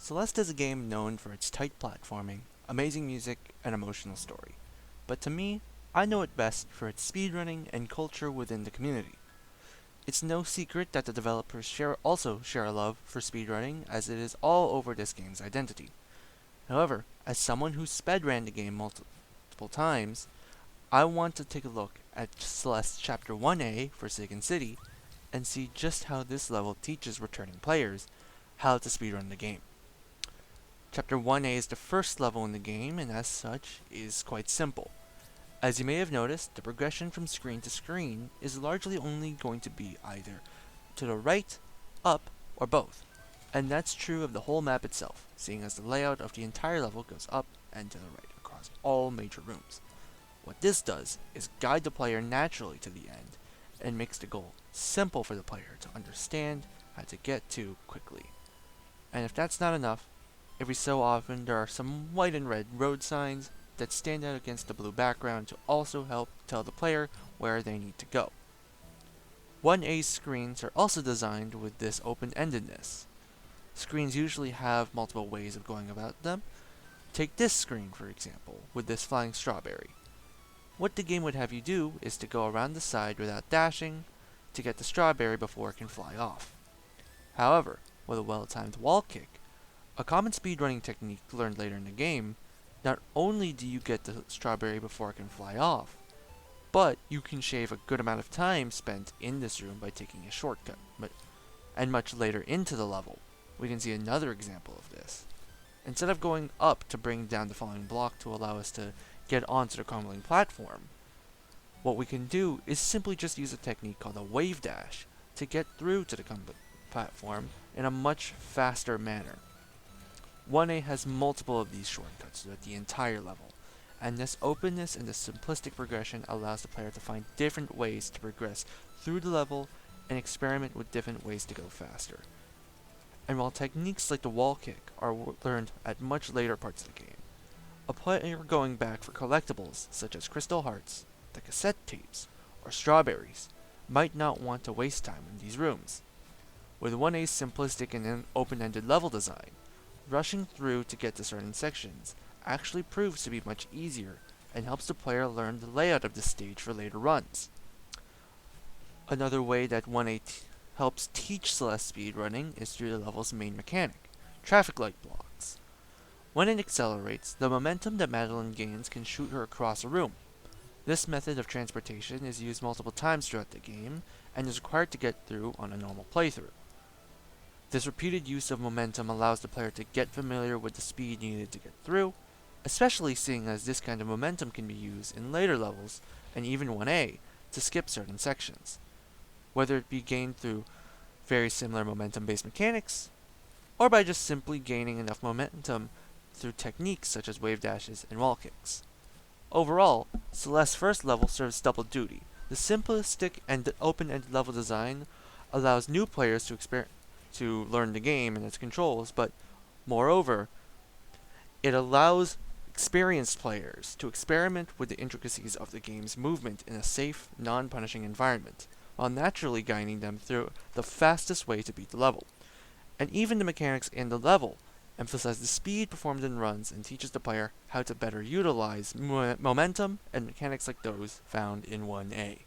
Celeste is a game known for its tight platforming, amazing music, and emotional story. But to me, I know it best for its speedrunning and culture within the community. It's no secret that the developers also share a love for speedrunning, as it is all over this game's identity. However, as someone who sped-ran the game multiple times, I want to take a look at Celeste Chapter 1A for Second City and see just how this level teaches returning players how to speedrun the game. Chapter 1A is the first level in the game, and as such, is quite simple. As you may have noticed, the progression from screen to screen is largely only going to be either to the right, up, or both. And that's true of the whole map itself, seeing as the layout of the entire level goes up and to the right across all major rooms. What this does is guide the player naturally to the end, and makes the goal simple for the player to understand how to get to quickly. And if that's not enough, every so often there are some white and red road signs that stand out against the blue background to also help tell the player where they need to go. 1A's screens are also designed with this open-endedness. Screens usually have multiple ways of going about them. Take this screen, for example, with this flying strawberry. What the game would have you do is to go around the side without dashing to get the strawberry before it can fly off. However, with a well-timed wall kick, a common speedrunning technique learned later in the game, not only do you get the strawberry before it can fly off, but you can shave a good amount of time spent in this room by taking a shortcut. And much later into the level, we can see another example of this. Instead of going up to bring down the falling block to allow us to get onto the crumbling platform, what we can do is simply just use a technique called a wave dash to get through to the crumbling platform in a much faster manner. 1A has multiple of these shortcuts throughout the entire level, and this openness and this simplistic progression allows the player to find different ways to progress through the level and experiment with different ways to go faster. And while techniques like the wall kick are learned at much later parts of the game, a player going back for collectibles such as crystal hearts, the cassette tapes, or strawberries might not want to waste time in these rooms. With 1A's simplistic and open-ended level design, rushing through to get to certain sections actually proves to be much easier and helps the player learn the layout of the stage for later runs. Another way that 1A helps teach Celeste speedrunning is through the level's main mechanic, traffic light blocks. When it accelerates, the momentum that Madeline gains can shoot her across a room. This method of transportation is used multiple times throughout the game and is required to get through on a normal playthrough. This repeated use of momentum allows the player to get familiar with the speed needed to get through, especially seeing as this kind of momentum can be used in later levels, and even 1A, to skip certain sections, whether it be gained through very similar momentum-based mechanics, or by just simply gaining enough momentum through techniques such as wave dashes and wall kicks. Overall, Celeste's first level serves double duty. The simplistic and open-ended level design allows new players to learn the game and its controls, but moreover, it allows experienced players to experiment with the intricacies of the game's movement in a safe, non-punishing environment, while naturally guiding them through the fastest way to beat the level. And even the mechanics in the level emphasize the speed performed in runs and teaches the player how to better utilize momentum and mechanics like those found in 1A.